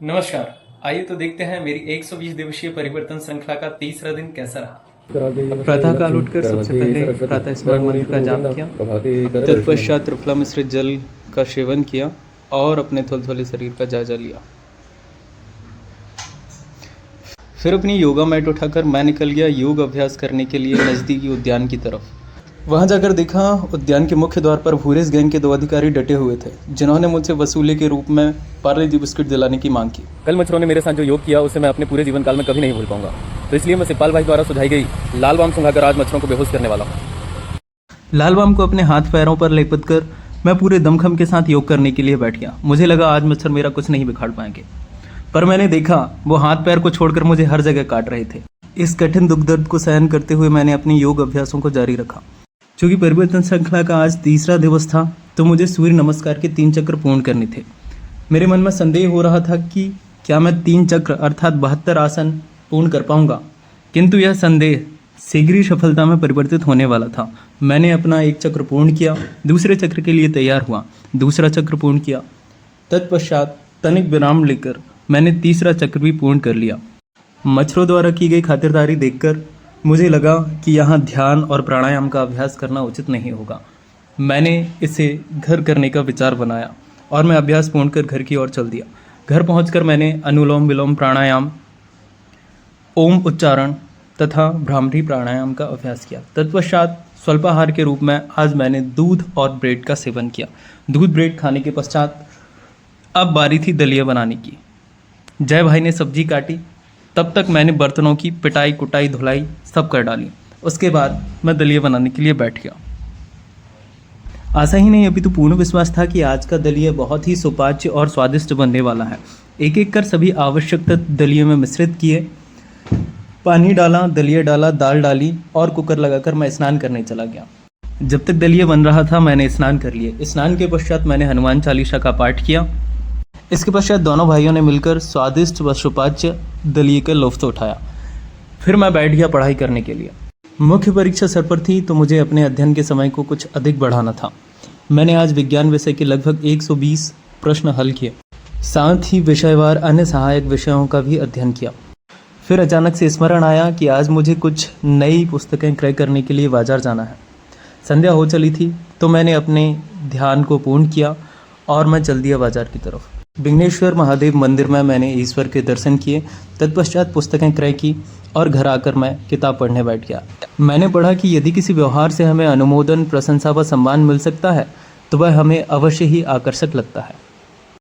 नमस्कार। आइए तो देखते हैं मेरी 120 दिवसीय परिवर्तन श्रृंखला का तीसरा दिन कैसा रहा। प्रातः काल उठकर सबसे पहले प्रातः स्मरण मंत्र का जाप किया, तत्पश्चात त्रिफला मिश्रित जल का सेवन किया और अपने थोलथोले शरीर का जायजा लिया। फिर अपनी योगा मैट उठाकर मैं निकल गया योग अभ्यास करने के लिए नज़दीकी उद्यान की तरफ। वहां जाकर देखा उद्यान के मुख्य द्वार पर भूरेस गैंग के 2 अधिकारी डटे हुए थे, जिन्होंने मुझसे वसूले के रूप में पार्ले जी बिस्किट दिलाने की मांग की। कल मच्छरों ने मेरे साथ जो योग किया उसे मैं अपने पूरे जीवन काल में कभी नहीं भूल पाऊंगा, तो इसलिए मैं सिपाल भाई द्वारा सुझाई गई लाल बाम सुंघाकर आज मच्छरों को बेहोश करने वाला हूँ। लाल बाम को अपने हाथ पैरों पर लेपत कर मैं पूरे दमखम के साथ योग करने के लिए बैठ गया। मुझे लगा आज मच्छर मेरा कुछ नहीं बिगाड़ पाएंगे, पर मैंने देखा वो हाथ पैर को छोड़कर मुझे हर जगह काट रहे थे। इस कठिन दुख दर्द को सहन करते हुए मैंने अपनी योग अभ्यासों को जारी रखा। चूंकि परिवर्तन श्रृंखला का आज तीसरा दिवस था, तो मुझे सूर्य नमस्कार के 3 चक्र पूर्ण करने थे। मेरे मन में संदेह हो रहा था कि क्या मैं 3 चक्र अर्थात 72 आसन पूर्ण कर पाऊंगा, किंतु यह संदेह शीघ्र ही सफलता में परिवर्तित होने वाला था। मैंने अपना 1 चक्र पूर्ण किया, दूसरे चक्र के लिए तैयार हुआ, दूसरा चक्र पूर्ण किया। तत्पश्चात तनिक विराम लेकर मैंने तीसरा चक्र भी पूर्ण कर लिया। मच्छरों द्वारा की गई खातिरदारी देखकर मुझे लगा कि यहाँ ध्यान और प्राणायाम का अभ्यास करना उचित नहीं होगा। मैंने इसे घर करने का विचार बनाया और मैं अभ्यास पूर्ण कर घर की ओर चल दिया। घर पहुंचकर मैंने अनुलोम विलोम प्राणायाम, ओम उच्चारण तथा भ्रामरी प्राणायाम का अभ्यास किया। तत्पश्चात स्वल्पाहार के रूप में आज मैंने दूध और ब्रेड का सेवन किया। दूध ब्रेड खाने के पश्चात अब बारी थी दलिया बनाने की। जय भाई ने सब्जी काटी, तब तक मैंने बर्तनों की पिटाई कुटाई धुलाई सब कर डाली। उसके बाद मैं दलिया बनाने के लिए बैठ गया। आशा ही नहीं अपितु पूर्ण विश्वास था कि आज का दलिया बहुत ही सुपाच्य और स्वादिष्ट बनने वाला है। एक एक कर सभी आवश्यक तत्व दलिये में मिश्रित किए, पानी डाला, दलिया डाला, दाल डाली और कुकर लगाकर मैं स्नान करने चला गया। जब तक दलिया बन रहा था मैंने स्नान कर लिए। स्नान के पश्चात मैंने हनुमान चालीसा का पाठ किया। इसके पश्चात दोनों भाइयों ने मिलकर स्वादिष्ट व सुपाच्य दलिये का लुत्फ उठाया। फिर मैं बैठ गया पढ़ाई करने के लिए। मुख्य परीक्षा सर पर थी, तो मुझे अपने अध्ययन के समय को कुछ अधिक बढ़ाना था। मैंने आज विज्ञान विषय के लगभग 120 प्रश्न हल किए, साथ ही विषयवार अन्य सहायक विषयों का भी अध्ययन किया। फिर अचानक से स्मरण आया कि आज मुझे कुछ नई पुस्तकें क्रय करने के लिए बाजार जाना है। संध्या हो चली थी, तो मैंने अपने ध्यान को पूर्ण किया और मैं चल दिया बाजार की तरफ। विघ्नेश्वर महादेव मंदिर में मैंने ईश्वर के दर्शन किए। तत्पश्चात पुस्तकें क्रय की और घर आकर मैं किताब पढ़ने बैठ गया। मैंने पढ़ा कि यदि किसी व्यवहार से हमें अनुमोदन, प्रशंसा व सम्मान मिल सकता है, तो वह हमें अवश्य ही आकर्षक लगता है।